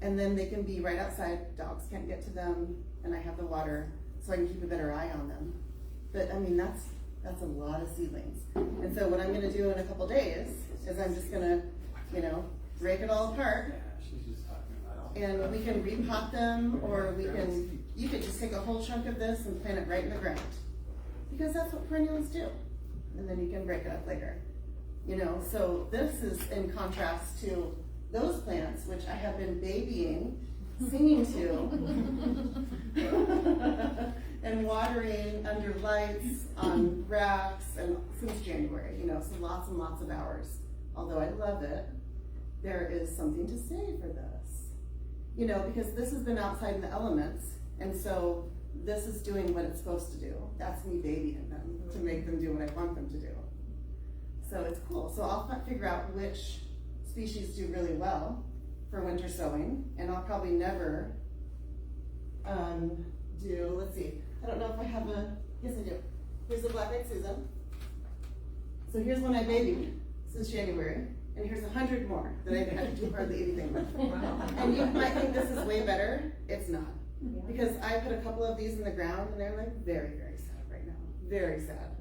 And then they can be right outside, dogs can't get to them, and I have the water, so I can keep a better eye on them. But I mean, that's a lot of seedlings. And so what I'm gonna do in a couple days is I'm just gonna, you know, break it all apart, and we can repot them, or you could just take a whole chunk of this and plant it right in the ground. Because that's what perennials do. And then you can break it up later. You know, so this is in contrast to those plants, which I have been babying, singing to, and watering under lights on racks and since January, you know, so lots and lots of hours. Although I love it, there is something to say for this. You know, because this has been outside in the elements, and so this is doing what it's supposed to do. That's me babying them to make them do what I want them to do. So it's cool. So I'll figure out which species do really well for winter sowing, and I'll probably never do, let's see, I don't know if I have yes I do. Here's the black-eyed Susan. So here's one I babied since January, and here's 100 more that I haven't had to do hardly anything with. And you might think this is way better. It's not. Because I put a couple of these in the ground, and they're like very, very sad right now. Very sad.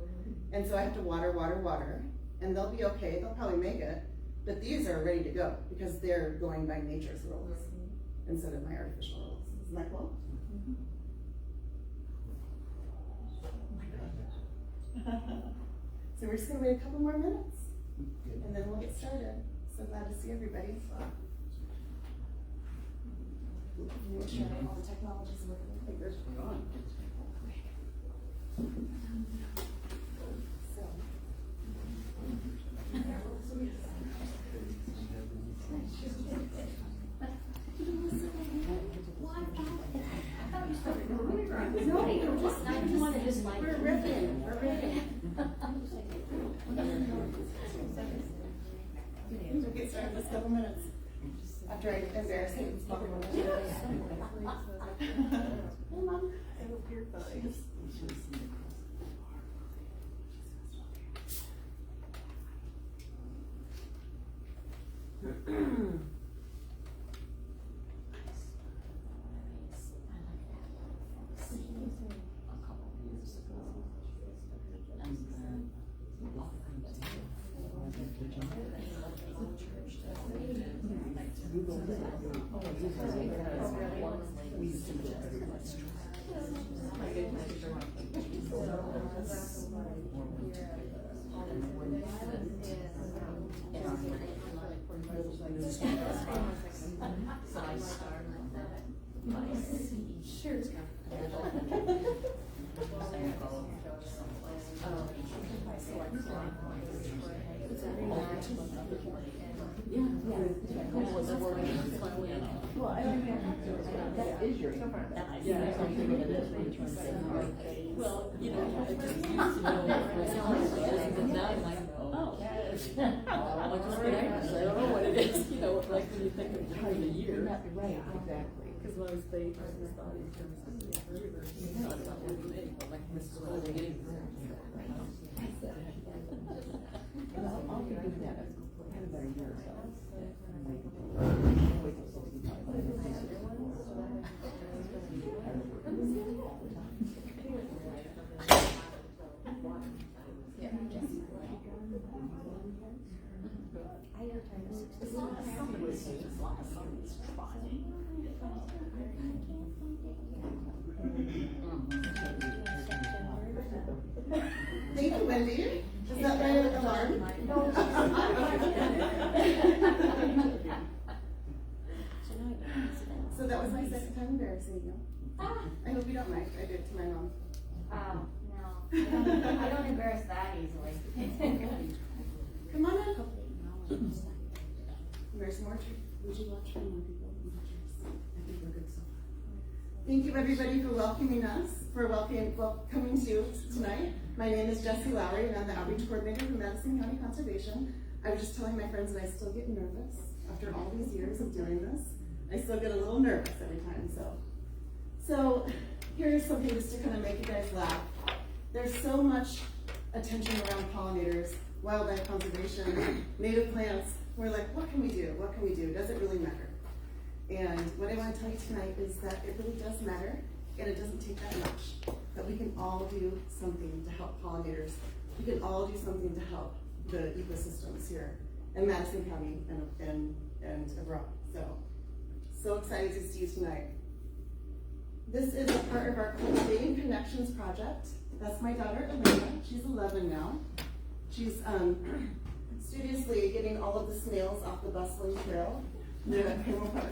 And so I have to water, and they'll be okay. They'll probably make it. But these are ready to go because they're going by nature's rules instead of my artificial rules. Isn't that cool? So we're just going to wait a couple more minutes, and then we'll get started. So glad to see everybody. Make sure all the technology's working. We're ripping. We'll get started in just a couple minutes after I embarrass him. Hey, Mom. I hope you're fine. Well, I don't know. That is your well, you know, I just used to know and now I'm like, oh, I don't know what it is, you know, like when you think of time of the year. Right, exactly. Because when I was baby, I just thought in terms of the river, you know, it's not really anything, like this is what they're getting. I'll be doing that. I had about a year or so. Thank you, Wendy. Is that my alarm? So that was my second time embarrassing you. I hope you don't mind. I did it to my mom. No. I don't embarrass that easily. Come on up. There's more. Would you watch for more people? I think we're good so far. Thank you everybody for welcoming us, coming to tonight. My name is Jessie Lowry, and I'm the outreach coordinator for Madison County Conservation. I was just telling my friends that I still get nervous after all these years of doing this. I still get a little nervous every time, So here's something just to kind of make you guys laugh. There's so much attention around pollinators, wildlife conservation, native plants. We're like, what can we do? What can we do? Does it really matter? And what I want to tell you tonight is that it really does matter, and it doesn't take that much. That we can all do something to help pollinators. We can all do something to help the ecosystems here in Madison County and abroad. So excited to see you tonight. This is a part of our Cultivating Connections project. That's my daughter, Elena. She's 11 now. She's studiously getting all of the snails off the bustling trail near that Camel Park.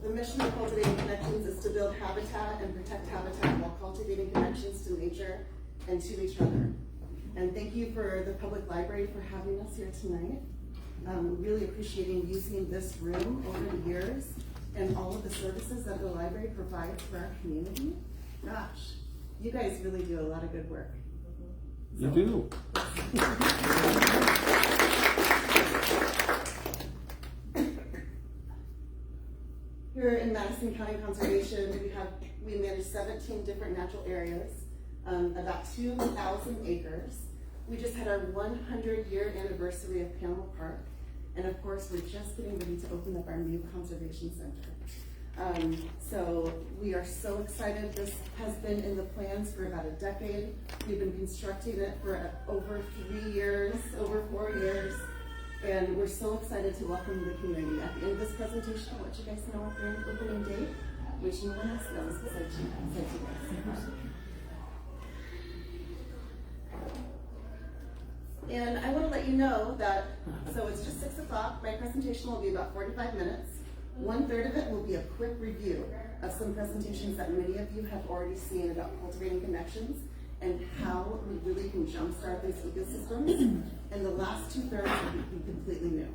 The mission of Cultivating Connections is to build habitat and protect habitat while cultivating connections to nature and to each other. And thank you for the public library for having us here tonight. Really appreciating using this room over the years and all of the services that the library provides for our community. Gosh, you guys really do a lot of good work. You do. Here in Madison County Conservation, we manage 17 different natural areas, about 2,000 acres. We just had our 100-year anniversary of Camel Park, and of course, we're just getting ready to open up our new conservation center. So we are so excited. This has been in the plans for about a decade. We've been constructing it for over 3 years, over 4 years. And we're so excited to welcome the community. At the end of this presentation, I'll let you guys know our grand opening date, which no one else knows besides you guys. And I want to let you know that, so it's just 6 o'clock. My presentation will be about 45 minutes. 1/3 of it will be a quick review of some presentations that many of you have already seen about cultivating connections and how we really can jumpstart these ecosystems. And the last 2/3 will be completely new.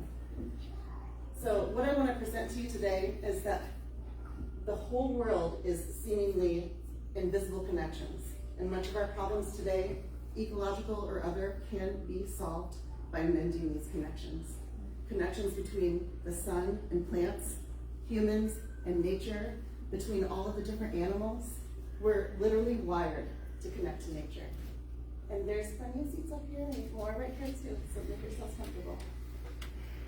So what I want to present to you today is that the whole world is seemingly invisible connections. And much of our problems today, ecological or other, can be solved by mending these connections. Connections between the sun and plants, humans and nature, between all of the different animals. We're literally wired to connect to nature. And there's plenty of seats up here and more right here too, so make yourselves comfortable.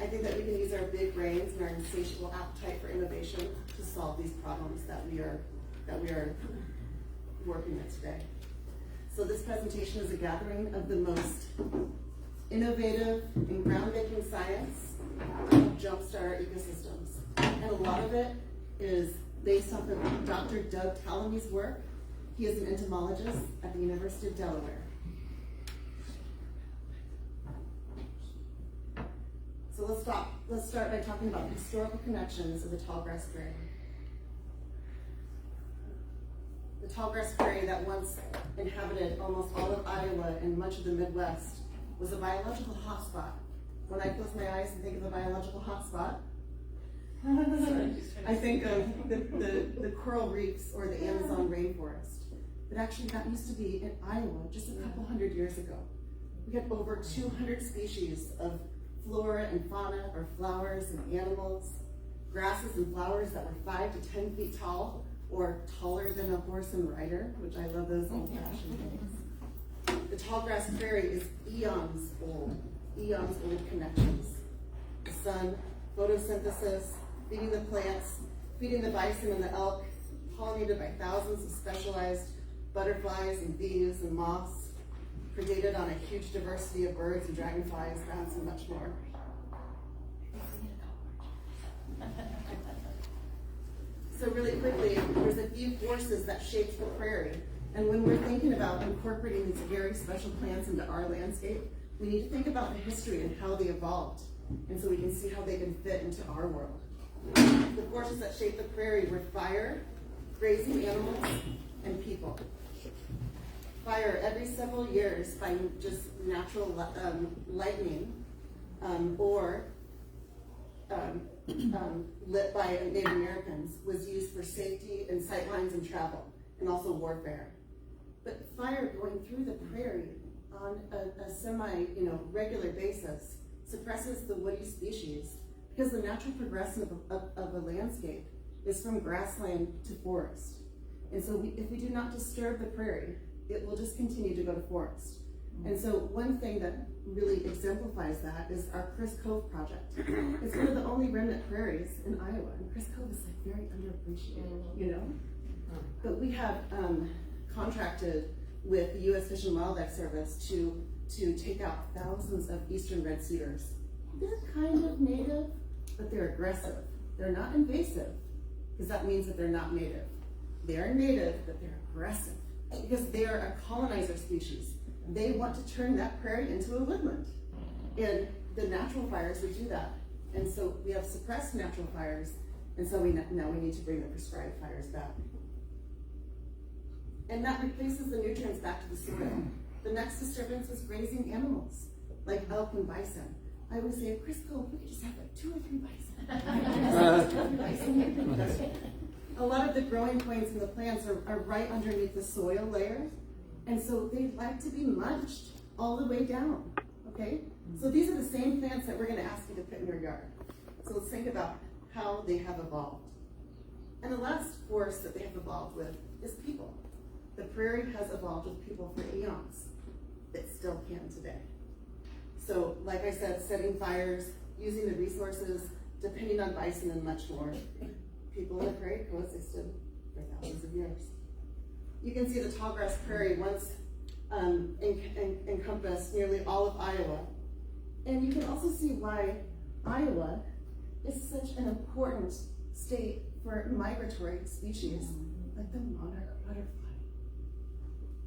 I think that we can use our big brains and our insatiable appetite for innovation to solve these problems that we are working with today. So this presentation is a gathering of the most innovative and groundbreaking science to jumpstart our ecosystems. And a lot of it is based off of Dr. Doug Tallamy's work. He is an entomologist at the University of Delaware. So let's start by talking about the historical connections of the tallgrass prairie. The tallgrass prairie that once inhabited almost all of Iowa and much of the Midwest was a biological hotspot. When I close my eyes and think of a biological hotspot, I think of the coral reefs or the Amazon rainforest. But actually that used to be in Iowa just a couple hundred years ago. We had over 200 species of flora and fauna, or flowers and animals, grasses and flowers that were 5 to 10 feet tall, or taller than a horse and rider, which I love those old-fashioned things. The tallgrass prairie is eons old connections. The sun, photosynthesis, feeding the plants, feeding the bison and the elk, pollinated by thousands of specialized butterflies and bees and moths, predated on a huge diversity of birds and dragonflies, bats, and much more. So really quickly, there's a few forces that shape the prairie. And when we're thinking about incorporating these very special plants into our landscape, we need to think about the history and how they evolved. And so we can see how they can fit into our world. The forces that shape the prairie were fire, grazing animals, and people. Fire every several years by just natural lightning or lit by Native Americans was used for safety and sightlines and travel, and also warfare. But fire going through the prairie on a semi-regular basis suppresses the woody species, because the natural progression of a landscape is from grassland to forest. And so if we do not disturb the prairie, it will just continue to go to forest. And so one thing that really exemplifies that is our Chris Cove project. It's one of the only remnant prairies in Iowa, and Chris Cove is like very underappreciated, you know? But we have contracted with the U.S. Fish and Wildlife Service to take out thousands of eastern red cedars. They're kind of native, but they're aggressive. They're not invasive, because that means that they're not native. They're native, but they're aggressive, because they are a colonizer species. They want to turn that prairie into a woodland. And the natural fires would do that. And so we have suppressed natural fires, and so now we need to bring the prescribed fires back. And that replaces the nutrients back to the soil. The next disturbance is grazing animals, like elk and bison. I always say, Chris Cove, we could just have like 2 or 3 bison. A lot of the growing points in the plants are right underneath the soil layer, and so they like to be munched all the way down, okay? So these are the same plants that we're gonna ask you to put in your yard. So let's think about how they have evolved. And the last force that they have evolved with is people. The prairie has evolved with people for eons. It still can today. So like I said, setting fires, using the resources, depending on bison and much more. People in the prairie coexisted for thousands of years. You can see the tallgrass prairie once encompassed nearly all of Iowa. And you can also see why Iowa is such an important state for migratory species like the monarch butterfly.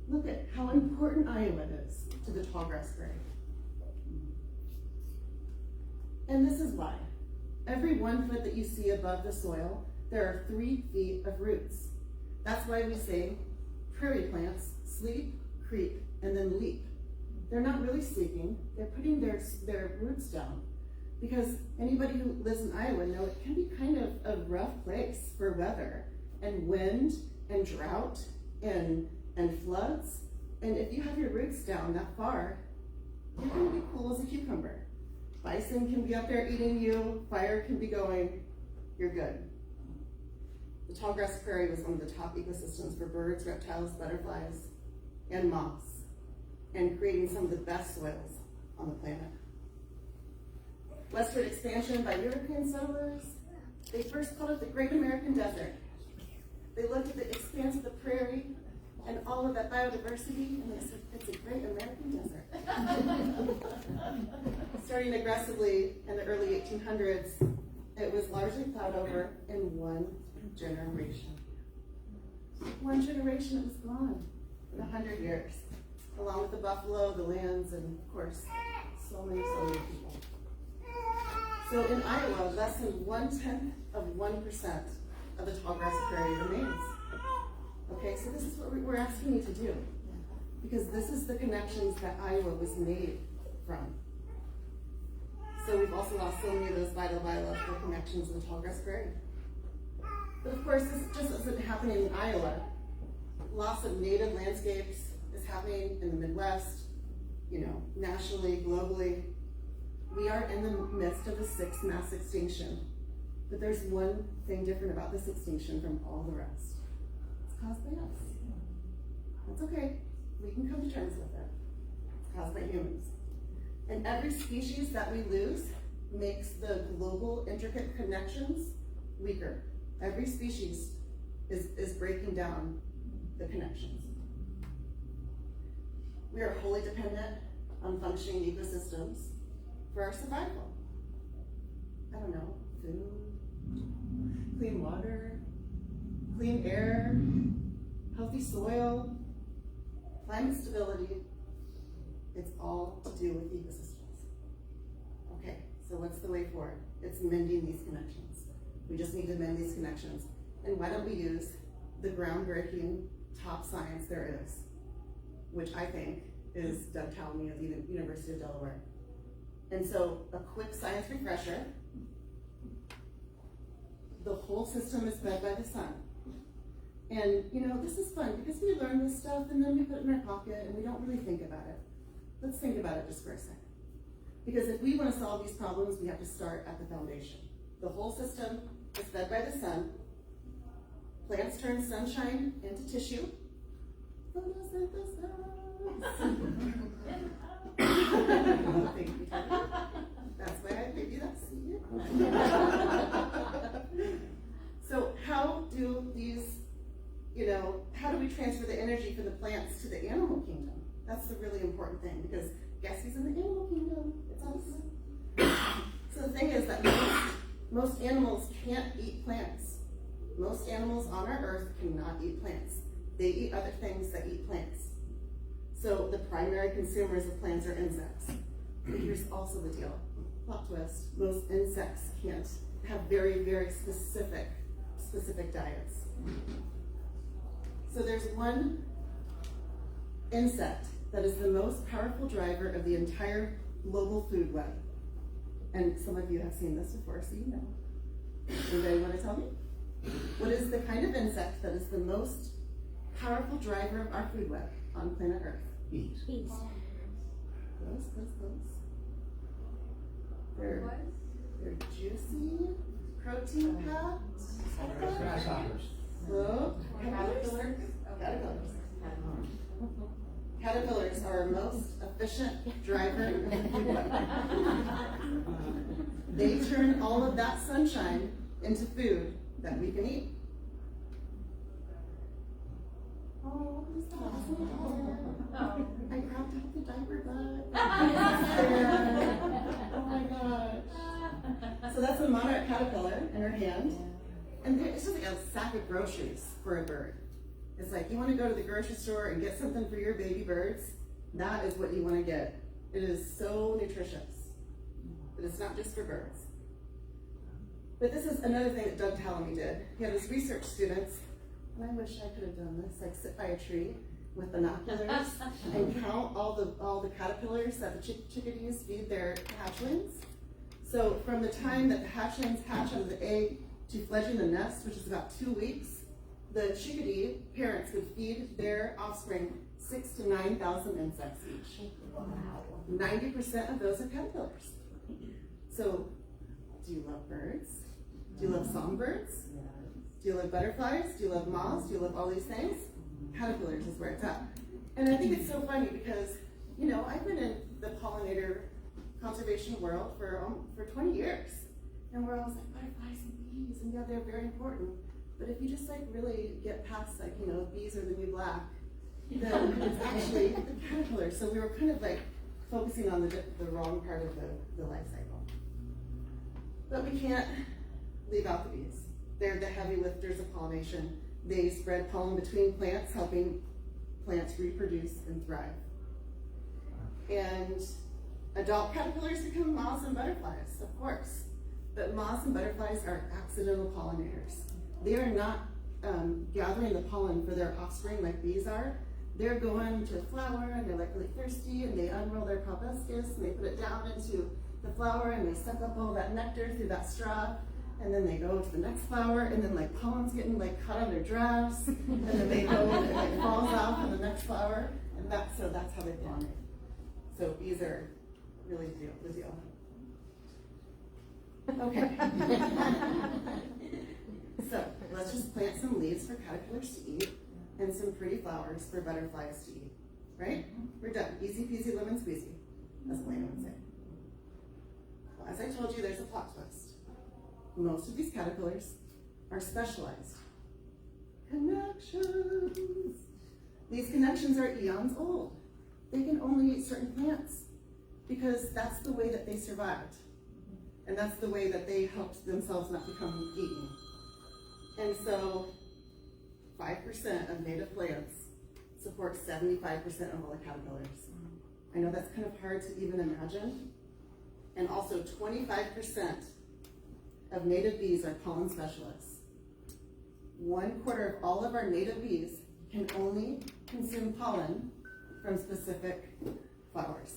Look at how important Iowa is to the tallgrass prairie. And this is why. Every 1 foot that you see above the soil, there are 3 feet of roots. That's why we say prairie plants sleep, creep, and then leap. They're not really sleeping, they're putting their roots down. Because anybody who lives in Iowa knows it can be kind of a rough place for weather and wind and drought and floods. And if you have your roots down that far, you're gonna be cool as a cucumber. Bison can be up there eating you, fire can be going, you're good. The tallgrass prairie was one of the top ecosystems for birds, reptiles, butterflies, and moths, and creating some of the best soils on the planet. Westward expansion by European settlers, they first called it the Great American Desert. They looked at the expanse of the prairie and all of that biodiversity, and they said, it's a great American desert. Starting aggressively in the early 1800s, it was largely plowed over in 1 generation. 1 generation, it was gone in 100 years, along with the buffalo, the lands, and of course, so many people. So in Iowa, less than 1/10 of 1% of the tallgrass prairie remains. Okay, so this is what we're asking you to do, because this is the connections that Iowa was made from. So we've also lost so many of those vital biological connections in the tallgrass prairie. But of course, this just isn't happening in Iowa. Loss of native landscapes is happening in the Midwest, nationally, globally. We are in the midst of the 6th mass extinction. But there's one thing different about this extinction from all the rest. It's caused by us. That's okay. We can come to terms with it. It's caused by humans. And every species that we lose makes the global intricate connections weaker. Every species is breaking down the connections. We are wholly dependent on functioning ecosystems for our survival. I don't know, food, clean water, clean air, healthy soil, climate stability. It's all to do with ecosystems. Okay, so what's the way forward? It's mending these connections. We just need to mend these connections. And why don't we use the groundbreaking top science there is, which I think is Doug Talmy of the University of Delaware. And so a quick science refresher. The whole system is fed by the sun. And this is fun because we learn this stuff and then we put it in our pocket and we don't really think about it. Let's think about it just for a second. Because if we want to solve these problems, we have to start at the foundation. The whole system is fed by the sun. Plants turn sunshine into tissue. Photosynthesis. Thank you. That's why I gave you that seed. plants to the animal kingdom. That's the really important thing, because guess who's in the animal kingdom? It's us. So the thing is that most animals can't eat plants. Most animals on our earth cannot eat plants. They eat other things that eat plants. So the primary consumers of plants are insects. But here's also the deal. Plot twist. Most insects can't have very, very specific diets. So there's one insect that is the most powerful driver of the entire global food web. And some of you have seen this before, so you know. Anybody want to tell me? What is the kind of insect that is the most powerful driver of our food web on planet Earth? Bees. Close. They're juicy, protein-packed. Grasshoppers. Well, caterpillars. Caterpillars are our most efficient driver of the food web. They turn all of that sunshine into food that we can eat. Oh, what is that? I grabbed out the diaper bag. Oh my gosh. So that's a monarch caterpillar in her hand. And it's just like a sack of groceries for a bird. It's like, you want to go to the grocery store and get something for your baby birds? That is what you want to get. It is so nutritious. But it's not just for birds. But this is another thing that Doug Tallamy did. He had his research students, and I wish I could have done this, like sit by a tree with binoculars and count all the caterpillars that the chickadees feed their hatchlings. So from the time that the hatchlings hatch out of the egg to fledging the nest, which is about 2 weeks, the chickadee parents would feed their offspring 6,000 to 9,000 insects each. Wow. 90% of those are caterpillars. So, do you love birds? Do you love songbirds? Do you love butterflies? Do you love moths? Do you love all these things? Caterpillars is where it's at. And I think it's so funny because, you know, I've been in the pollinator conservation world for 20 years. And we're always like, butterflies and bees, and yeah, they're very important. But if you just like really get past like, you know, bees are the new black, then it's actually the caterpillar. So we were kind of like focusing on the wrong part of the life cycle. But we can't leave out the bees. They're the heavy lifters of pollination. They spread pollen between plants, helping plants reproduce and thrive. And adult caterpillars become moths and butterflies, of course. But moths and butterflies are accidental pollinators. They are not gathering the pollen for their offspring like bees are. They're going to a flower and they're like really thirsty and they unroll their proboscis and they put it down into the flower and they suck up all that nectar through that straw, and then they go to the next flower and then like pollen's getting like caught on their dress and then they go and it like falls off on the next flower, and that's how they pollinate. So bees are really the deal. Okay. So let's just plant some leaves for caterpillars to eat and some pretty flowers for butterflies to eat. Right? We're done. Easy peasy lemon squeezy. That's what I would say. Well, as I told you, there's a plot twist. Most of these caterpillars are specialized. Connections. These connections are eons old. They can only eat certain plants because that's the way that they survived. And that's the way that they helped themselves not become eaten. And so 5% of native plants support 75% of all the caterpillars. I know that's kind of hard to even imagine. And also 25% of native bees are pollen specialists. 1/4 of all of our native bees can only consume pollen from specific flowers.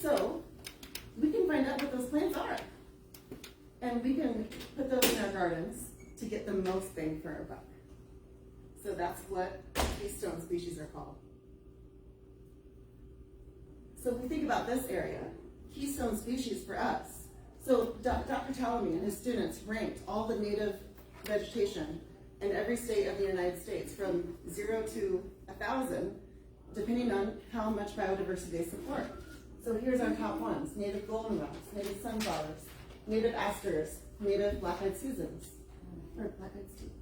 So we can find out what those plants are. And we can put those in our gardens to get the most bang for our buck. So that's what Keystone species are called. So if we think about this area, Keystone species for us. So Dr. Tallamy and his students ranked all the native vegetation in every state of the United States from 0 to 1,000, depending on how much biodiversity they support. So here's our top ones: native goldenrods, native sunflowers, native asters, native black-eyed Susans, or black-eyed Stevens.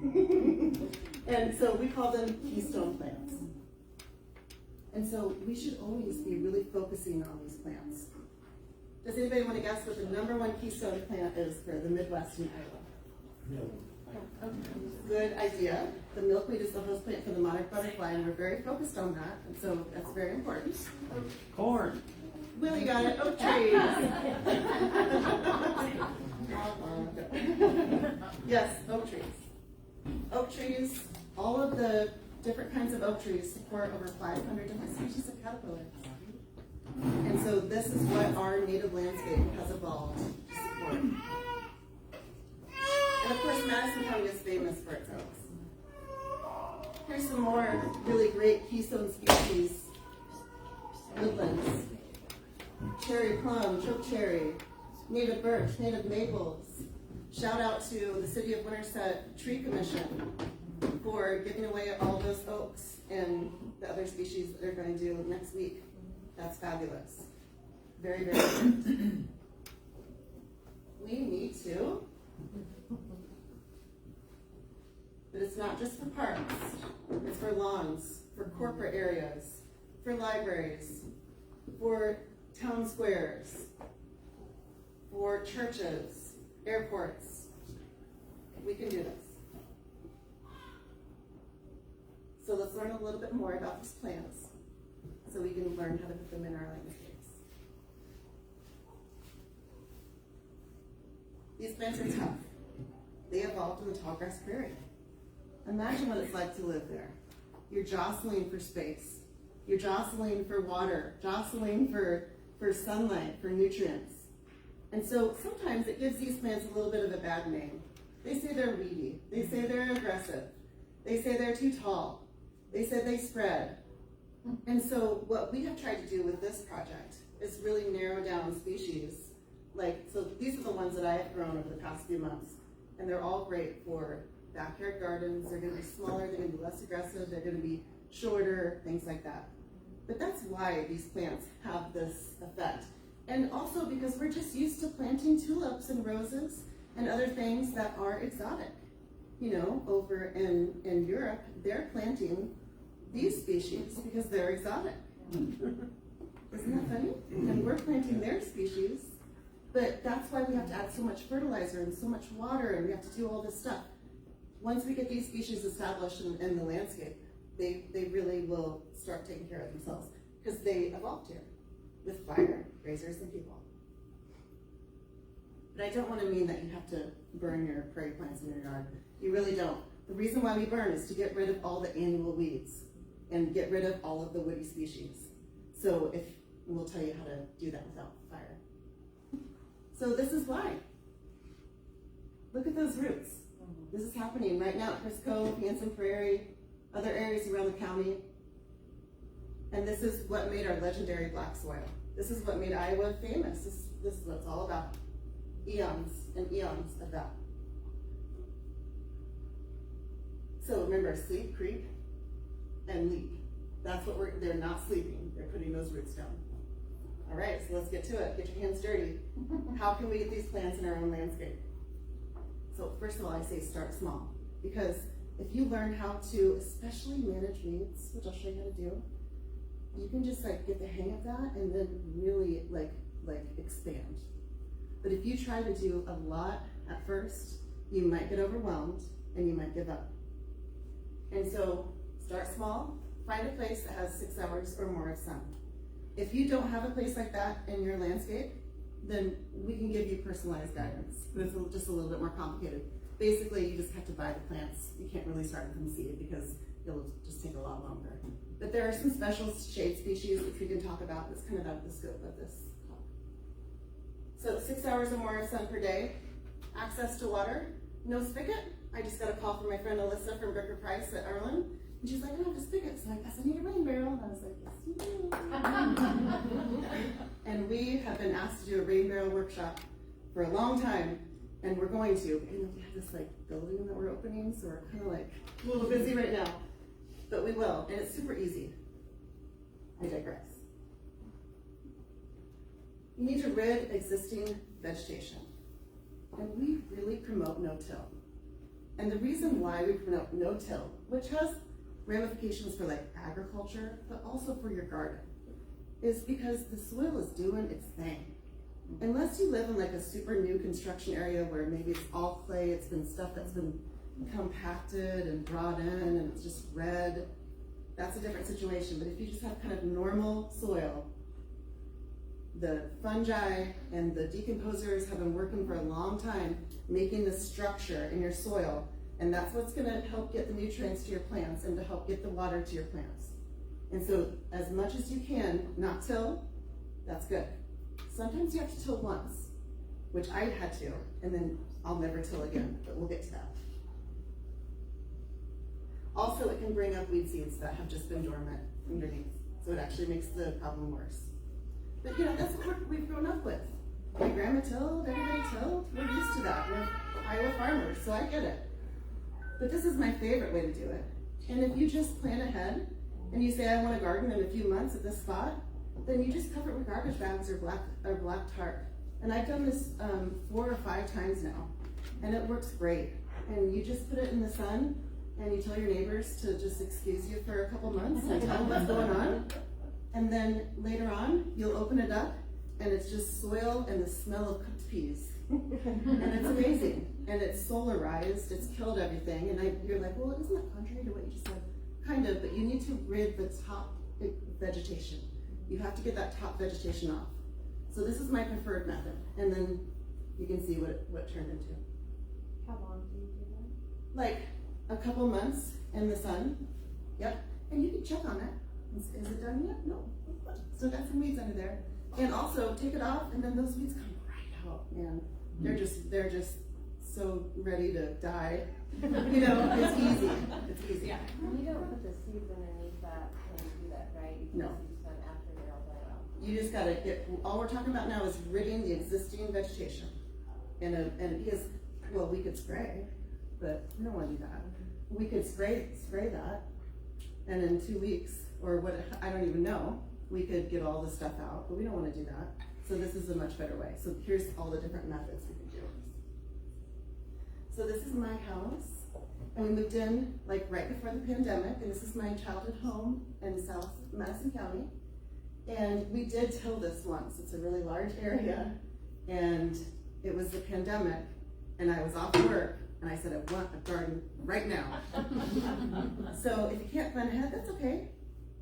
And so we call them keystone plants. And so we should always be really focusing on these plants. Does anybody want to guess what the #1 keystone plant is for the Midwest in Iowa? Good idea. The milkweed is the host plant for the monarch butterfly, and we're very focused on that, and so that's very important. Corn. Will, you got it. Oak trees. Yes, oak trees. Oak trees, all of the different kinds of oak trees support over 500 different species of caterpillars. And so this is what our native landscape has evolved to support. And of course, Madison County is famous for its oaks. Here's some more really great keystone species woodlands. Cherry plum, chokecherry, native birch, native maples. Shout out to the City of Winterset Tree Commission for giving away all those oaks and the other species that they're going to do next week. That's fabulous. Very, very good. We need to. But it's not just for parks. It's for lawns, for corporate areas, for libraries, for town squares, for churches, airports. We can do this. So let's learn a little bit more about these plants so we can learn how to put them in our landscapes. These plants are tough. They evolved in the tallgrass prairie. Imagine what it's like to live there. You're jostling for space. You're jostling for water, jostling for sunlight, for nutrients. And so sometimes it gives these plants a little bit of a bad name. They say they're weedy. They say they're aggressive. They say they're too tall. They say they spread. And so what we have tried to do with this project is really narrow down species. So these are the ones that I have grown over the past few months. And they're all great for backyard gardens. They're going to be smaller. They're going to be less aggressive. They're going to be shorter, things like that. But that's why these plants have this effect. And also because we're just used to planting tulips and roses and other things that are exotic. You know, over in Europe, they're planting these species because they're exotic. Isn't that funny? And we're planting their species, but that's why we have to add so much fertilizer and so much water, and we have to do all this stuff. Once we get these species established in the landscape, they really will start taking care of themselves because they evolved here with fire, grazers, and people. But I don't want to mean that you have to burn your prairie plants in your yard. You really don't. The reason why we burn is to get rid of all the annual weeds and get rid of all of the woody species. So we'll tell you how to do that without fire. So this is why. Look at those roots. This is happening right now at Chris Cove, Hanson Prairie, other areas around the county. And this is what made our legendary black soil. This is what made Iowa famous. This is what it's all about. Eons and eons of that. So remember, sleep, creep, and leap. That's what they're not sleeping. They're putting those roots down. All right, so let's get to it. Get your hands dirty. How can we get these plants in our own landscape? So first of all, I say start small. Because if you learn how to especially manage weeds, which I'll show you how to do, you can just get the hang of that and then really expand. But if you try to do a lot at first, you might get overwhelmed and you might give up. And so start small, find a place that has 6 hours or more of sun. If you don't have a place like that in your landscape, then we can give you personalized guidance. It's just a little bit more complicated. Basically, you just have to buy the plants. You can't really start from seed because it'll just take a lot longer. But there are some special shade species which we can talk about that's kind of out of the scope of this talk. So 6 hours or more of sun per day, access to water, no spigot. I just got a call from my friend Alyssa from Bricker Price at Arlen, and she's like, I don't have a spigot, so I guess I need a rain barrel. And I was like, yes, you do. And we have been asked to do a rain barrel workshop for a long time, and we're going to. And we have this building that we're opening, so we're kind of a little busy right now, but we will, and it's super easy. I digress. You need to rid existing vegetation, and we really promote no-till. And the reason why we promote no-till, which has ramifications for like agriculture, but also for your garden, is because the soil is doing its thing. Unless you live in like a super new construction area where maybe it's all clay, it's been stuff that's been compacted and brought in and it's just red, that's a different situation. But if you just have kind of normal soil, the fungi and the decomposers have been working for a long time making this structure in your soil, and that's what's going to help get the nutrients to your plants and to help get the water to your plants. And so as much as you can not till, that's good. Sometimes you have to till once, which I had to, and then I'll never till again, but we'll get to that. Also, it can bring up weed seeds that have just been dormant underneath, so it actually makes the problem worse. But you know, that's what we've grown up with. My grandma tilled, everybody tilled, we're used to that. We're Iowa farmers, so I get it. But this is my favorite way to do it. And if you just plan ahead, and you say, I want a garden in a few months at this spot, then you just cover it with garbage bags or black tarp. And I've done this 4 or 5 times now, and it works great. And you just put it in the sun, and you tell your neighbors to just excuse you for a couple months and tell them what's going on. And then later on, you'll open it up, and it's just soil and the smell of cooked peas. And it's amazing. And it's solarized, it's killed everything. And you're like, well, isn't that contrary to what you just said? Kind of, but you need to rid the top vegetation. You have to get that top vegetation off. So this is my preferred method. And then you can see what it turned into. How long do you do that? Like a couple months in the sun. Yep. And you can check on it. Is it done yet? No. Still got some weeds under there. And also take it off, and then those weeds come right out, man. They're just so ready to die. You know, it's easy. It's easy. Yeah. You don't put the seeds underneath that when you do that, right? You No. put the seeds done after they're all done out. You just gotta get, all we're talking about now is ridding the existing vegetation. And because, well, we could spray, but we don't wanna do that. We could spray that, and in 2 weeks, or what, I don't even know, we could get all the stuff out, but we don't wanna do that. So this is a much better way. So here's all the different methods we can do. So this is my house, and we moved in like right before the pandemic, and this is my childhood home in South Madison County. And we did till this once. It's a really large area, and it was the pandemic, and I was off work, and I said, I want a garden right now. So if you can't plan ahead, that's okay.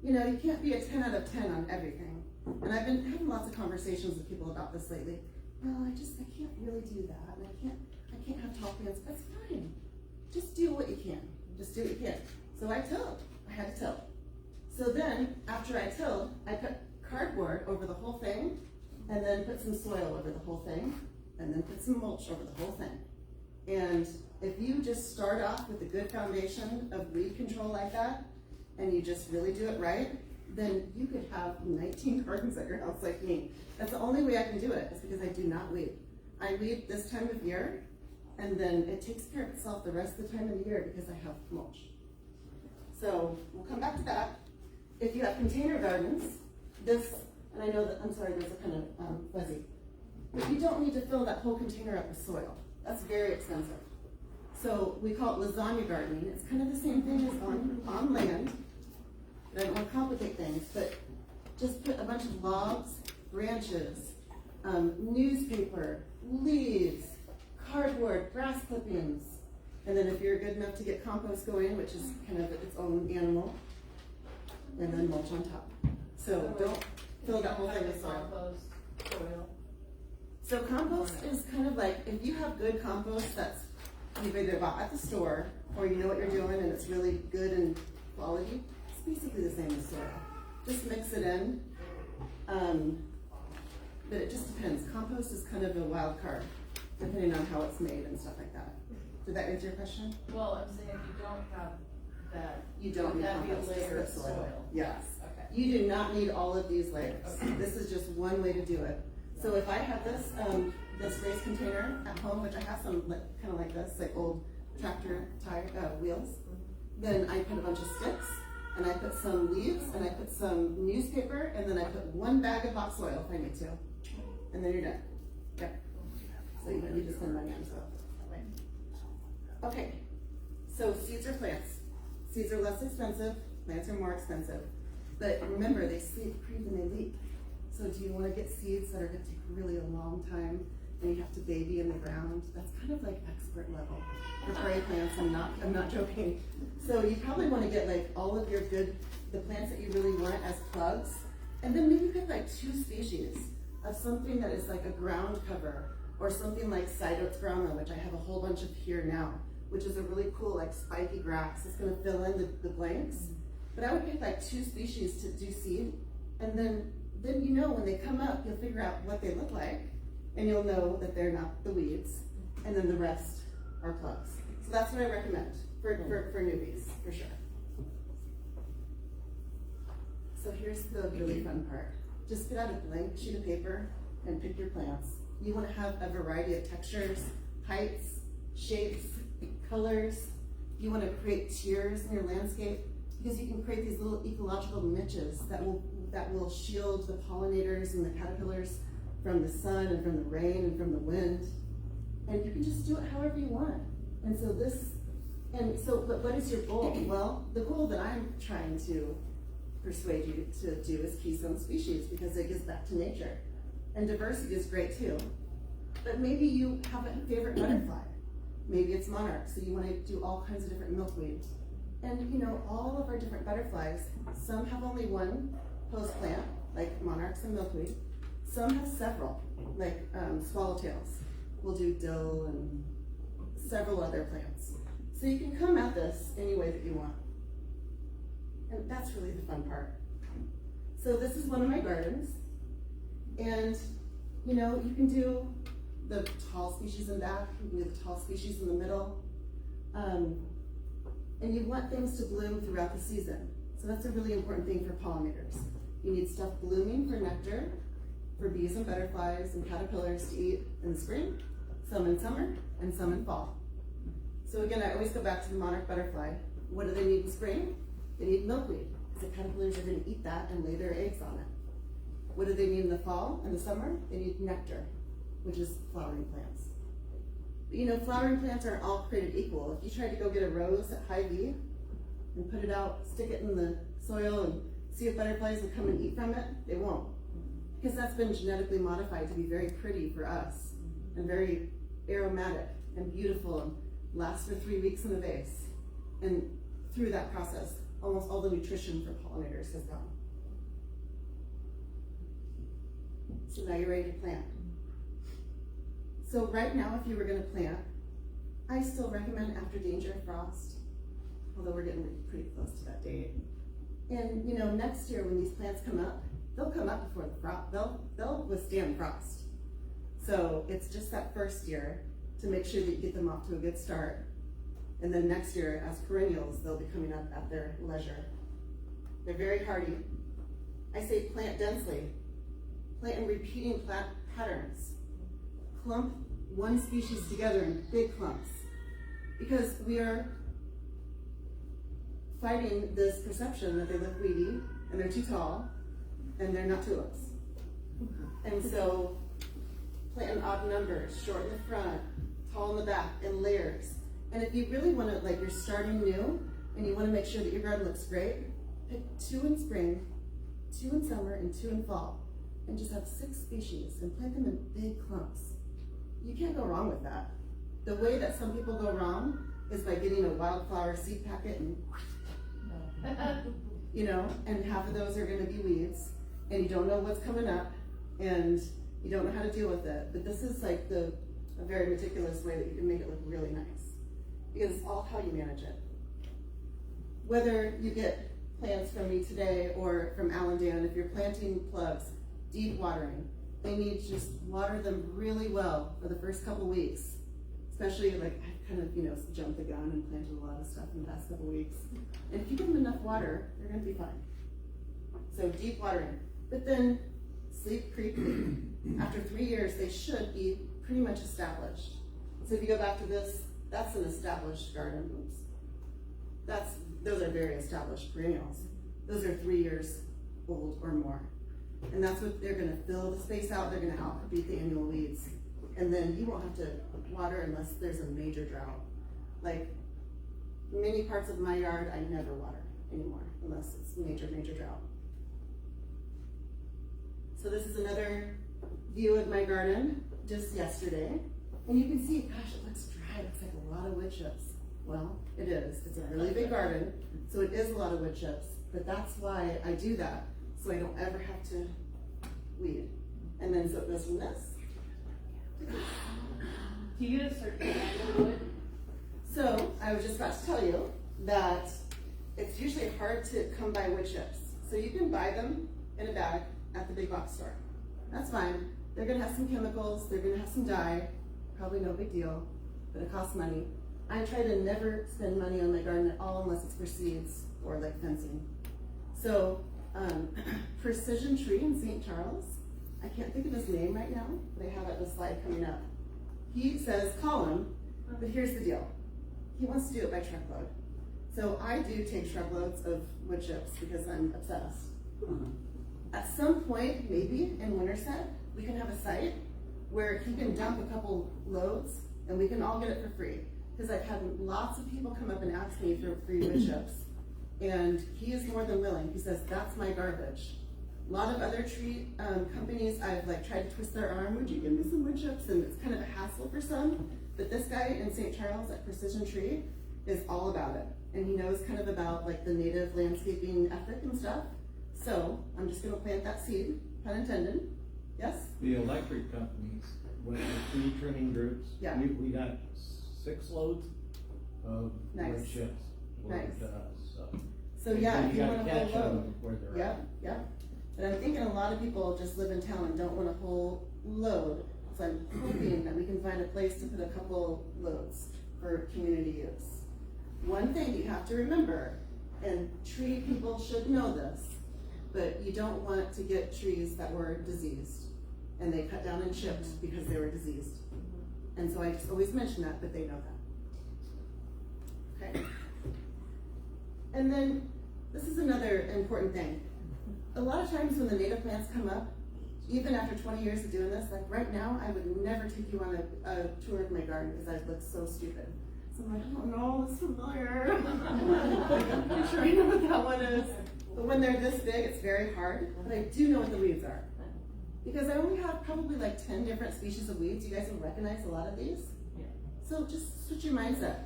You know, you can't be a 10 out of 10 on everything. And I've been having lots of conversations with people about this lately. Well, I can't really do that, and I can't have tall plants. That's fine. Just do what you can. Just do what you can. So I tilled. I had to till. So then, after I tilled, I put cardboard over the whole thing, and then put some soil over the whole thing, and then put some mulch over the whole thing. And if you just start off with a good foundation of weed control like that, and you just really do it right, then you could have 19 gardens at your house like me. That's the only way I can do it, is because I do not weed. I weed this time of year, and then it takes care of itself the rest of the time of the year because I have mulch. So we'll come back to that. If you have container gardens, this, and I know that, I'm sorry, those are kind of fuzzy, but you don't need to fill that whole container up with soil. That's very expensive. So we call it lasagna gardening. It's kind of the same thing as on land. I don't want to complicate things, but just put a bunch of logs, branches, newspaper, leaves, cardboard, grass clippings, and then if you're good enough to get compost going, which is kind of its own animal, and then mulch on top. So don't fill that whole thing with soil. So compost is kind of like, if you have good compost that's you've either bought at the store, or you know what you're doing and it's really good and quality, it's basically the same as soil. Just mix it in. But it just depends. Compost is kind of a wild card, depending on how it's made and stuff like that. Did that answer your question? Well, I'm saying if you don't have that, You don't need that'd be a compost, just layer of the soil. Yes. Okay. You do not need all of these layers. Okay. This is just one way to do it. So if I have this this raised container at home, which I have some kind of like this, like old tractor tire wheels, then I put a bunch of sticks, and I put some leaves, and I put some newspaper, and then I put 1 bag of hot soil if I need to, and then you're done. Yep. So you don't need to spend money on soil. Okay. So seeds are plants. Seeds are less expensive, plants are more expensive. But remember, they sleep, creep, and they leak. So do you want to get seeds that are going to take really a long time and you have to baby in the ground? That's kind of like expert level for prairie plants. I'm not joking. So you probably want to get like all of the plants that you really want as plugs, and then maybe pick like 2 species of something that is like a ground cover, or something like Cytoxgrama, which I have a whole bunch of here now, which is a really cool like spiky grass. It's going to fill in the blanks. But I would pick like 2 species to do seed, and then you know when they come up, you'll figure out what they look like, and you'll know that they're not the weeds, and then the rest are plugs. So that's what I recommend for newbies, for sure. So here's the really fun part. Just get out a blank sheet of paper and pick your plants. You want to have a variety of textures, heights, shapes, colors. You want to create tiers in your landscape, because you can create these little ecological niches that will shield the pollinators and the caterpillars from the sun and from the rain and from the wind. And you can just do it however you want. But what is your goal? Well, the goal that I'm trying to persuade you to do is Keystone Species, because it gives back to nature. And diversity is great too. But maybe you have a favorite butterfly. Maybe it's monarch, so you want to do all kinds of different milkweed. And you know, all of our different butterflies, some have only one host plant, like monarchs and milkweed. Some have several, like swallowtails. We'll do dill and several other plants. So you can come at this any way that you want. And that's really the fun part. So this is one of my gardens. And you know, you can do the tall species in back, you can do the tall species in the middle. And you want things to bloom throughout the season. So that's a really important thing for pollinators. You need stuff blooming for nectar, for bees and butterflies and caterpillars to eat in the spring, some in summer, and some in fall. So again, I always go back to the monarch butterfly. What do they need in spring? They need milkweed, because the caterpillars are going to eat that and lay their eggs on it. What do they need in the fall and the summer? They need nectar, which is flowering plants. But you know, flowering plants aren't all created equal. If you tried to go get a rose at high V and put it out, stick it in the soil and see if butterflies will come and eat from it, they won't. Because that's been genetically modified to be very pretty for us and very aromatic and beautiful and lasts for 3 weeks in a vase. And through that process, almost all the nutrition for pollinators has gone. So now you're ready to plant. So right now, if you were going to plant, I still recommend after danger of frost, although we're getting pretty close to that date. And you know, next year when these plants come up, they'll come up before the frost. They'll withstand frost. So it's just that first year to make sure that you get them off to a good start. And then next year, as perennials, they'll be coming up at their leisure. They're very hardy. I say plant densely. Plant in repeating plant patterns. Clump one species together in big clumps. Because we are fighting this perception that they look weedy and they're too tall and they're not tulips. And so plant in odd numbers, short in the front, tall in the back, in layers. And if you really want to, like you're starting new and you want to make sure that your garden looks great, pick 2 in spring, 2 in summer, and 2 in fall. And just have 6 species and plant them in big clumps. You can't go wrong with that. The way that some people go wrong is by getting a wildflower seed packet and you know, and half of those are going to be weeds, and you don't know what's coming up, and you don't know how to deal with it. But this is like a very meticulous way that you can make it look really nice, because it's all how you manage it. Whether you get plants from me today or from Allendale, if you're planting plugs, deep watering, they need to just water them really well for the first couple weeks. Especially like I kind of, you know, jumped the gun and planted a lot of stuff in the past couple weeks. And if you give them enough water, they're going to be fine. So deep watering. But then sleep, creep, leaf. After 3 years, they should be pretty much established. So if you go back to this, that's an established garden. Oops. Those are very established perennials. Those are 3 years old or more. And that's what they're going to fill the space out. They're going to outcompete the annual weeds. And then you won't have to water unless there's a major drought. Like many parts of my yard, I never water anymore unless it's major drought. So this is another view of my garden just yesterday. And you can see, gosh, it looks dry. It looks like a lot of wood chips. Well, it is. It's a really big garden, so it is a lot of wood chips. But that's why I do that, so I don't ever have to weed. And then so it goes from this. Do you get a certain kind of wood? So I was just about to tell you that it's usually hard to come by wood chips. So you can buy them in a bag at the big box store. That's fine. They're gonna have some chemicals, they're gonna have some dye, probably no big deal, but it costs money. I try to never spend money on my garden at all unless it's for seeds or like fencing. So Precision Tree in St. Charles, I can't think of his name right now, but I have it in the slide coming up. He says call him, but here's the deal. He wants to do it by truckload. So I do take truckloads of wood chips because I'm obsessed. At some point, maybe in Winterset, we can have a site where he can dump a couple loads and we can all get it for free. Because I've had lots of people come up and ask me for free wood chips. And he is more than willing. He says, that's my garbage. A lot of other tree companies, I've like tried to twist their arm, would you give me some wood chips? And it's kind of a hassle for some. But this guy in St. Charles at Precision Tree is all about it. And he knows kind of about like the native landscaping ethic and stuff. So I'm just gonna plant that seed, pun intended. Yes? The electric companies, with the tree trimming groups, Yeah. we got 6 loads of Nice. wood chips loaded to us, so. So yeah, if you you gotta want a catch whole load. them where they're Yep, yep. But I'm thinking a lot of people just live in town and don't want a whole load. So I'm hoping that we can find a place to put a couple loads for community use. One thing you have to remember, and tree people should know this, but you don't want to get trees that were diseased and they cut down and chipped because they were diseased. And so I just always mention that, but they know that. Okay. And then this is another important thing. A lot of times when the native plants come up, even after 20 years of doing this, like right now, I would never take you on a tour of my garden because I'd look so stupid. So I'm like, oh no, it's familiar. I'm sure I know what that one is. But when they're this big, it's very hard. But I do know what the weeds are. Because I only have probably like 10 different species of weeds. You guys will recognize a lot of these. Yeah. So just switch your mindset.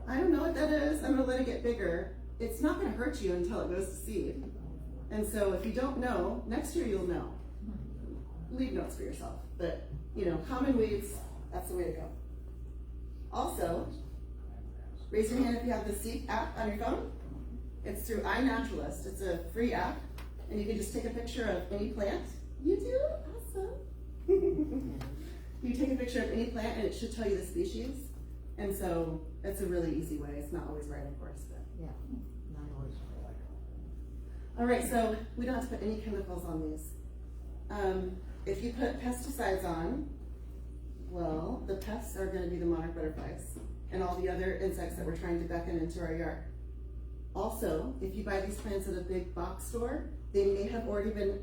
I don't know what that is. I'm gonna let it get bigger. It's not gonna hurt you until it goes to seed. And so if you don't know, next year you'll know. Leave notes for yourself. But, you know, common weeds, that's the way to go. Also, raise your hand if you have the CEP app on your phone. It's through iNaturalist. It's a free app, and you can just take a picture of any plant. You do? Awesome. You take a picture of any plant, and it should tell you the species. And so it's a really easy way. It's not always right, of course, but Yeah, not always. all right, so we don't have to put any chemicals on these. If you put pesticides on, well, the pests are gonna be the monarch butterflies and all the other insects that we're trying to beckon into our yard. Also, if you buy these plants at a big box store, they may have already been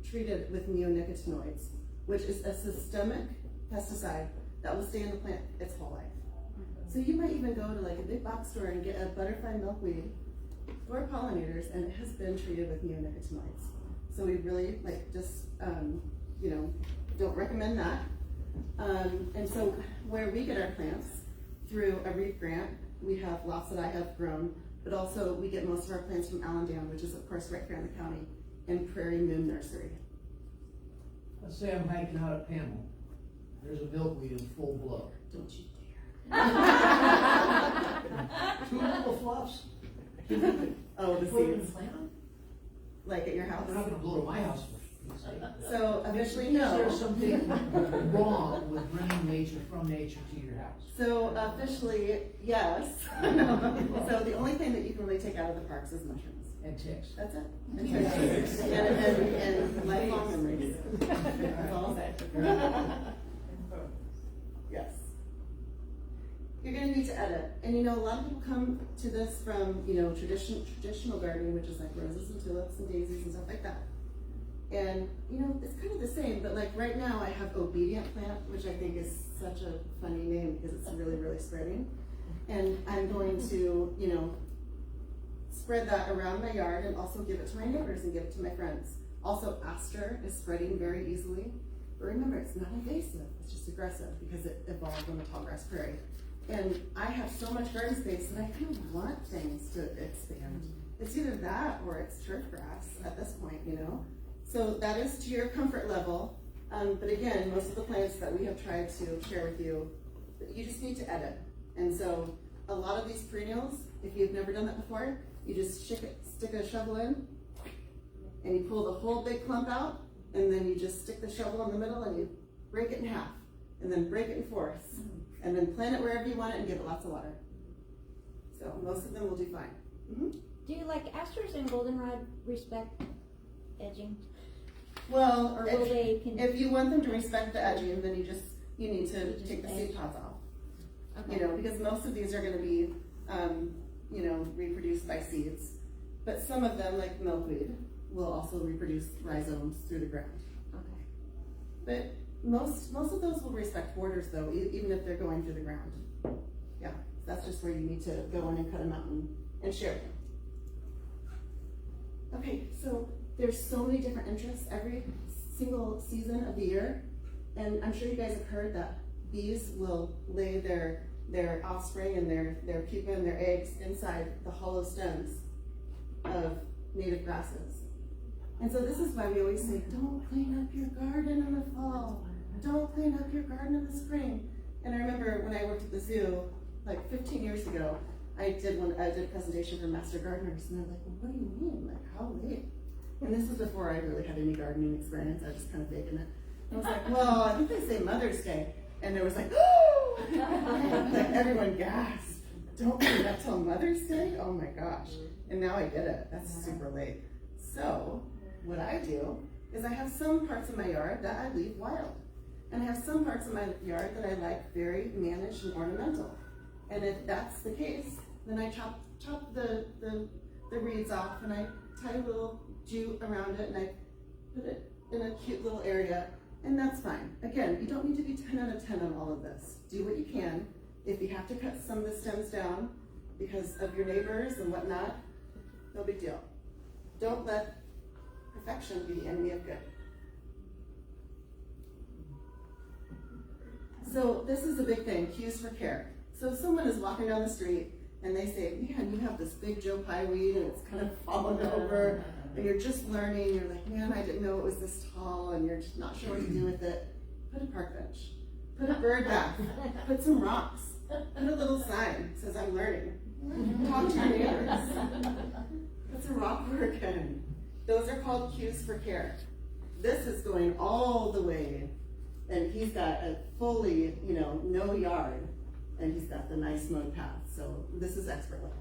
treated with neonicotinoids, which is a systemic pesticide that will stay in the plant its whole life. So you might even go to like a big box store and get a butterfly milkweed for pollinators, and it has been treated with neonicotinoids. So we really like just, you know, don't recommend that. And so where we get our plants, through a REAP grant, we have lots that I have grown, but also we get most of our plants from Allendale, which is of course right here in the county, in Prairie Moon Nursery. Let's say I'm hiking out at Pamela. There's a milkweed in full blow. Don't you Two little fluffs. Oh, the Put it in seeds, plant? like at your house? They're not gonna blow to my house first. So officially, Is no. there something wrong with bringing nature from nature to your house? So officially, yes. So the only thing that you can really take out of the parks is mushrooms. And ticks. That's it. And lifelong memories. That's all I'll say. Yes. You're gonna need to edit. And you know, a lot of people come to this from, you know, traditional gardening, which is like roses and tulips and daisies and stuff like that. And, you know, it's kind of the same, but like right now I have obedient plant, which I think is such a funny name because it's really, really spreading. And I'm going to, you know, spread that around my yard and also give it to my neighbors and give it to my friends. Also, aster is spreading very easily. But remember, it's not invasive, it's just aggressive because it evolved on the tallgrass prairie. And I have so much garden space that I kind of want things to expand. It's either that or it's turf grass at this point, you know? So that is to your comfort level. But again, most of the plants that we have tried to share with you, you just need to edit. And so a lot of these perennials, if you've never done that before, you just stick a shovel in and you pull the whole big clump out, and then you just stick the shovel in the middle and you break it in half, and then break it in fourths, and then plant it wherever you want it and give it lots of water. So most of them will do fine. Mm-hmm. Do you like asters and goldenrod respect edging? Well, Or will they if you want them to respect the edging, then you need to take the seed pods off. Okay. You know, because most of these are going to be, you know, reproduced by seeds. But some of them, like milkweed, will also reproduce rhizomes through the ground. Okay. But most of those will respect borders, though, even if they're going through the ground. Yeah, that's just where you need to go in and cut them out and share them. Okay, so there's so many different interests every single season of the year, and I'm sure you guys have heard that bees will lay their offspring and their pupa and their eggs inside the hollow stems of native grasses. And so this is why we always say, don't clean up your garden in the fall. Don't clean up your garden in the spring. And I remember when I worked at the zoo, like 15 years ago, I did a presentation for master gardeners, and they're like, well, what do you mean? Like, how late? And this was before I really had any gardening experience. I was just kind of faking it. I was like, well, I think they say Mother's Day. And there was like, oh! Like everyone gasped. Don't clean up till Mother's Day? Oh my gosh. And now I get it. That's super late. So what I do is I have some parts of my yard that I leave wild. And I have some parts of my yard that I like very managed and ornamental. And if that's the case, then I chop the reeds off and I tie a little jute around it and I put it in a cute little area, and that's fine. Again, you don't need to be 10 out of 10 on all of this. Do what you can. If you have to cut some of the stems down because of your neighbors and whatnot, no big deal. Don't let perfection be the enemy of good. So this is a big thing, cues for care. So if someone is walking down the street and they say, man, you have this big Joe Pye weed and it's kind of fallen over, and you're just learning, you're like, man, I didn't know it was this tall, and you're just not sure what to do with it, put a park bench, put a bird bath, put some rocks, put a little sign that says I'm learning. Talk to your neighbors. Put some rock work in. Those are called cues for care. This is going all the way, and he's got a fully, no yard, and he's got the nice mowed path. So this is expert level.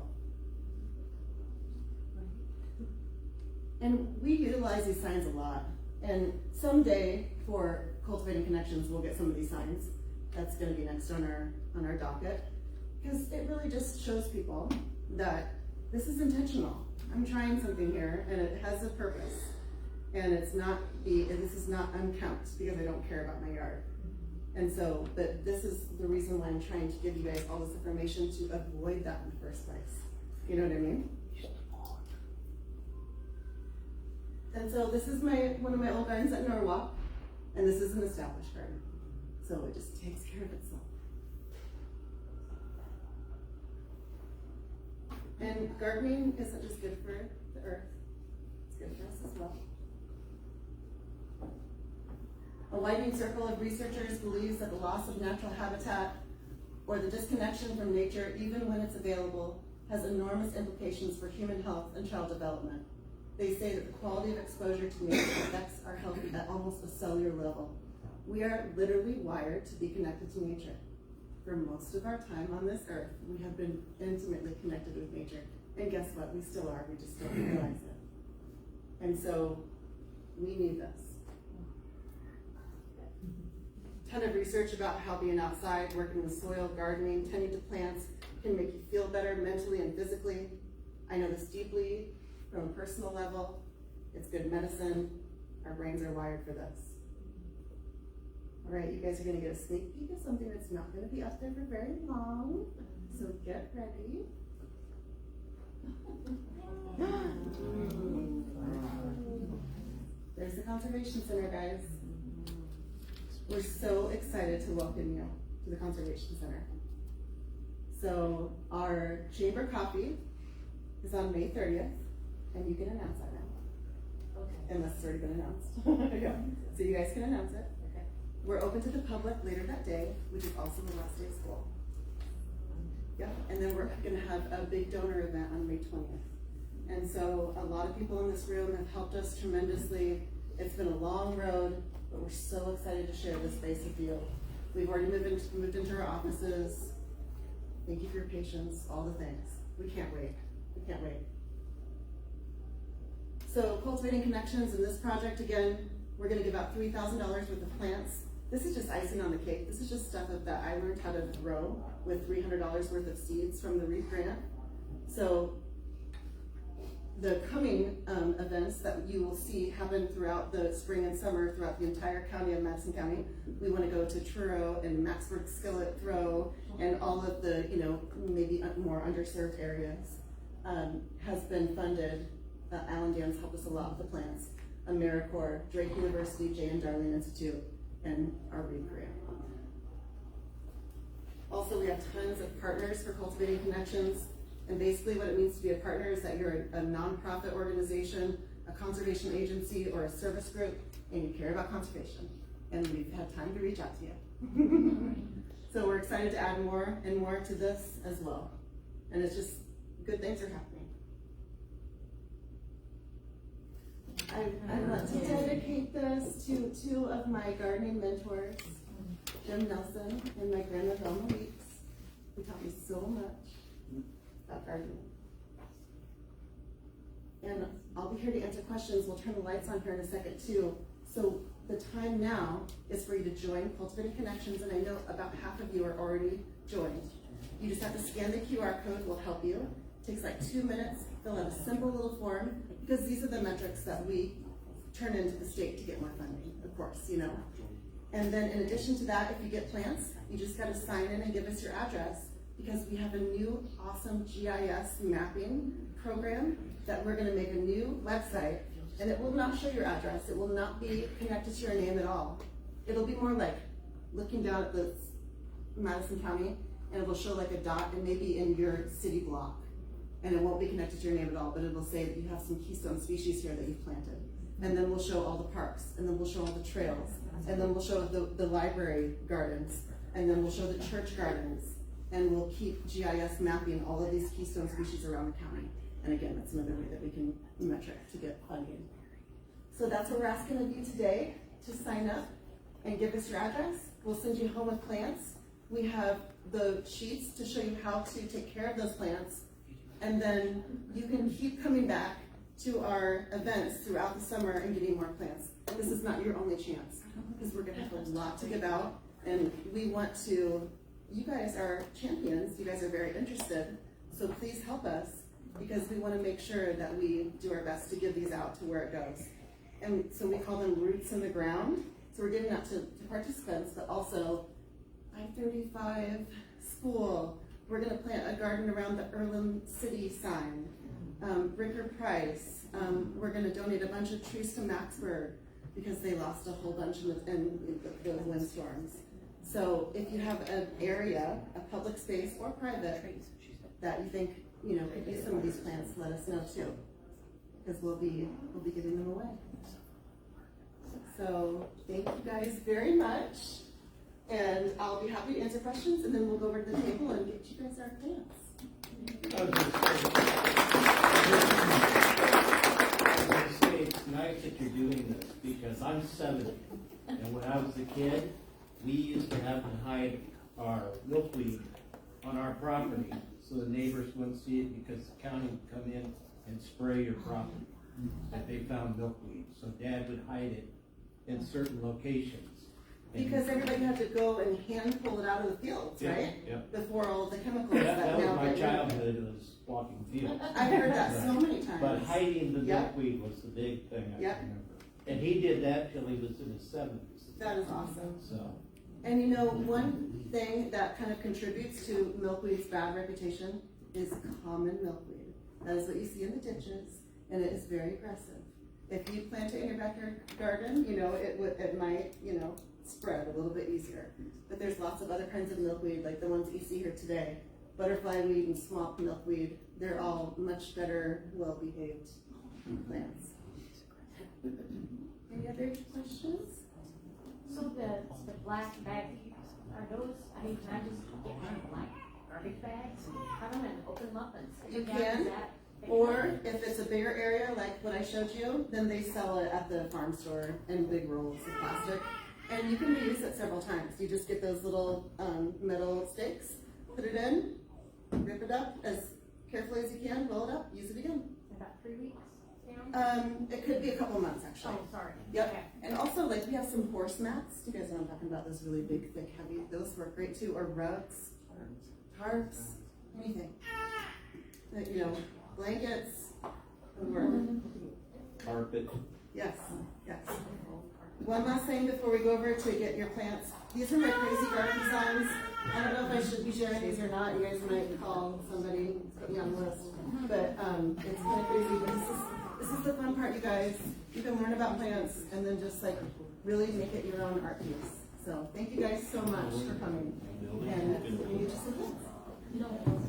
And we utilize these signs a lot. And someday for Cultivating Connections, we'll get some of these signs. That's going to be next on our docket, because it really just shows people that this is intentional. I'm trying something here, and it has a purpose. And this is not unkempt because I don't care about my yard. And so, but this is the reason why I'm trying to give you guys all this information to avoid that in the first place. You know what I mean? And so this is one of my old gardens at Norwalk, and this is an established garden. So it just takes care of itself. And gardening isn't just good for the earth, it's good for us as well. A widening circle of researchers believes that the loss of natural habitat or the disconnection from nature, even when it's available, has enormous implications for human health and child development. They say that the quality of exposure to nature affects our health at almost a cellular level. We are literally wired to be connected to nature. For most of our time on this earth, we have been intimately connected with nature. And guess what? We still are. We just don't realize it. And so we need this. A ton of research about how being outside, working with soil, gardening, tending to plants can make you feel better mentally and physically. I know this deeply from a personal level. It's good medicine. Our brains are wired for this. All right, you guys are going to get a sneak peek of something that's not going to be up there for very long. So get ready. There's the Conservation Center, guys. We're so excited to welcome you to the Conservation Center. So our chamber coffee is on May 30th, and you can announce that now. Okay. Unless it's already been announced. Yeah. So you guys can announce it. Okay. We're open to the public later that day, which is also the last day of school. Yep, and then we're gonna have a big donor event on May 20th. And so a lot of people in this room have helped us tremendously. It's been a long road, but we're so excited to share this space with you. We've already moved into our offices. Thank you for your patience, all the things. We can't wait, we can't wait. So Cultivating Connections in this project, again, we're gonna give out $3,000 worth of plants. This is just icing on the cake. This is just stuff that I learned how to grow with $300 worth of seeds from the REAP grant. So the coming events that you will see happen throughout the spring and summer throughout the entire county of Madison County. We want to go to Truro and Maxburg Skillet Throw and all of the, maybe more underserved areas has been funded. Allendale's helped us a lot with the plants. AmeriCorps, Drake University, J. and Darling Institute, and our REAP grant. Also, we have tons of partners for Cultivating Connections. And basically what it means to be a partner is that you're a nonprofit organization, a conservation agency, or a service group, and you care about conservation. And we've had time to reach out to you. So we're excited to add more and more to this as well. And it's just, good things are happening. I want to dedicate this to two of my gardening mentors, Jim Nelson and my grandma Velma Weeks, who taught me so much about gardening. And I'll be here to answer questions. We'll turn the lights on here in a second too. So the time now is for you to join Cultivating Connections, and I know about half of you are already joined. You just have to scan the QR code, we'll help you. It takes like 2 minutes, fill out a simple little form, because these are the metrics that we turn into the state to get more funding, of course, And then in addition to that, if you get plants, you just gotta sign in and give us your address, because we have a new awesome GIS mapping program that we're gonna make a new website, and it will not show your address. It will not be connected to your name at all. It'll be more like looking down at the Madison County, and it will show like a dot and maybe in your city block. And it won't be connected to your name at all, but it will say that you have some Keystone Species here that you've planted. And then we'll show all the parks, and then we'll show all the trails, and then we'll show the library gardens, and then we'll show the church gardens, and we'll keep GIS mapping all of these Keystone Species around the county. And again, that's another way that we can metric to get funding. So that's what we're asking of you today, to sign up and give us your address. We'll send you home with plants. We have the sheets to show you how to take care of those plants. And then you can keep coming back to our events throughout the summer and getting more plants. This is not your only chance, because we're gonna have a lot to give out, and we want to, you guys are champions, you guys are very interested, so please help us, because we wanna make sure that we do our best to give these out to where it goes. And so we call them roots in the ground. So we're giving out to participants, but also I-35 school. We're gonna plant a garden around the Earlham City sign. Ricker Price. We're gonna donate a bunch of trees to Maxburg because they lost a whole bunch in the windstorms. So if you have an area, a public space or private, that you think could use some of these plants, let us know too, because we'll be giving them away. So thank you guys very much, and I'll be happy to answer questions, and then we'll go over to the table and get you guys our plants. I was gonna say, it's nice that you're doing this, because I'm 70, and when I was a kid, we used to have to hide our milkweed on our property so the neighbors wouldn't see it, because the county would come in and spray your property if they found milkweed. So Dad would hide it in certain locations. Because everybody had to go and hand pull it out of the fields, right? Yep. Before all the chemicals That was now my get in. childhood, was walking fields. I heard that so many times. But hiding the Yep. milkweed was the big thing I Yep. remember. And he did that till he was in his 70s. That is awesome. So, And you know, one thing that kind of contributes to milkweed's bad reputation is common milkweed. That is what you see in the ditches, and it is very aggressive. If you plant it in your backyard garden, you know, it might, you know, spread a little bit easier. But there's lots of other kinds of milkweed, like the ones that you see here today. Butterfly weed and swamp milkweed, they're all much better, well-behaved plants. Any other questions? So the black bags, are those, I mean, can I just get one of black garbage bags and cut them and open them up and stick You them down? can, Is that- Or if it's a bigger area, like what I showed you, then they sell it at the farm store in big rolls of plastic. And you can reuse it several times. You just get those little metal sticks, put it in, rip it up as carefully as you can, roll it up, use it again. About 3 weeks down? It could be a couple months actually. Oh, sorry. Yep. Okay. And also, like, we have some horse mats. Do you guys know what I'm talking about? Those really big, thick, heavy. Those work great too. Or rugs, tarps, anything. You know, blankets would work. Carpet. Yes, yes. One last thing before we go over to get your plants. These are my crazy garden designs. I don't know if I should be sharing these or not. You guys might call somebody, put me on the list. But it's kind of crazy. But this is the fun part, you guys. You can learn about plants and then just like really make it your own art piece. So thank you guys so much for coming. And we need to see this. No.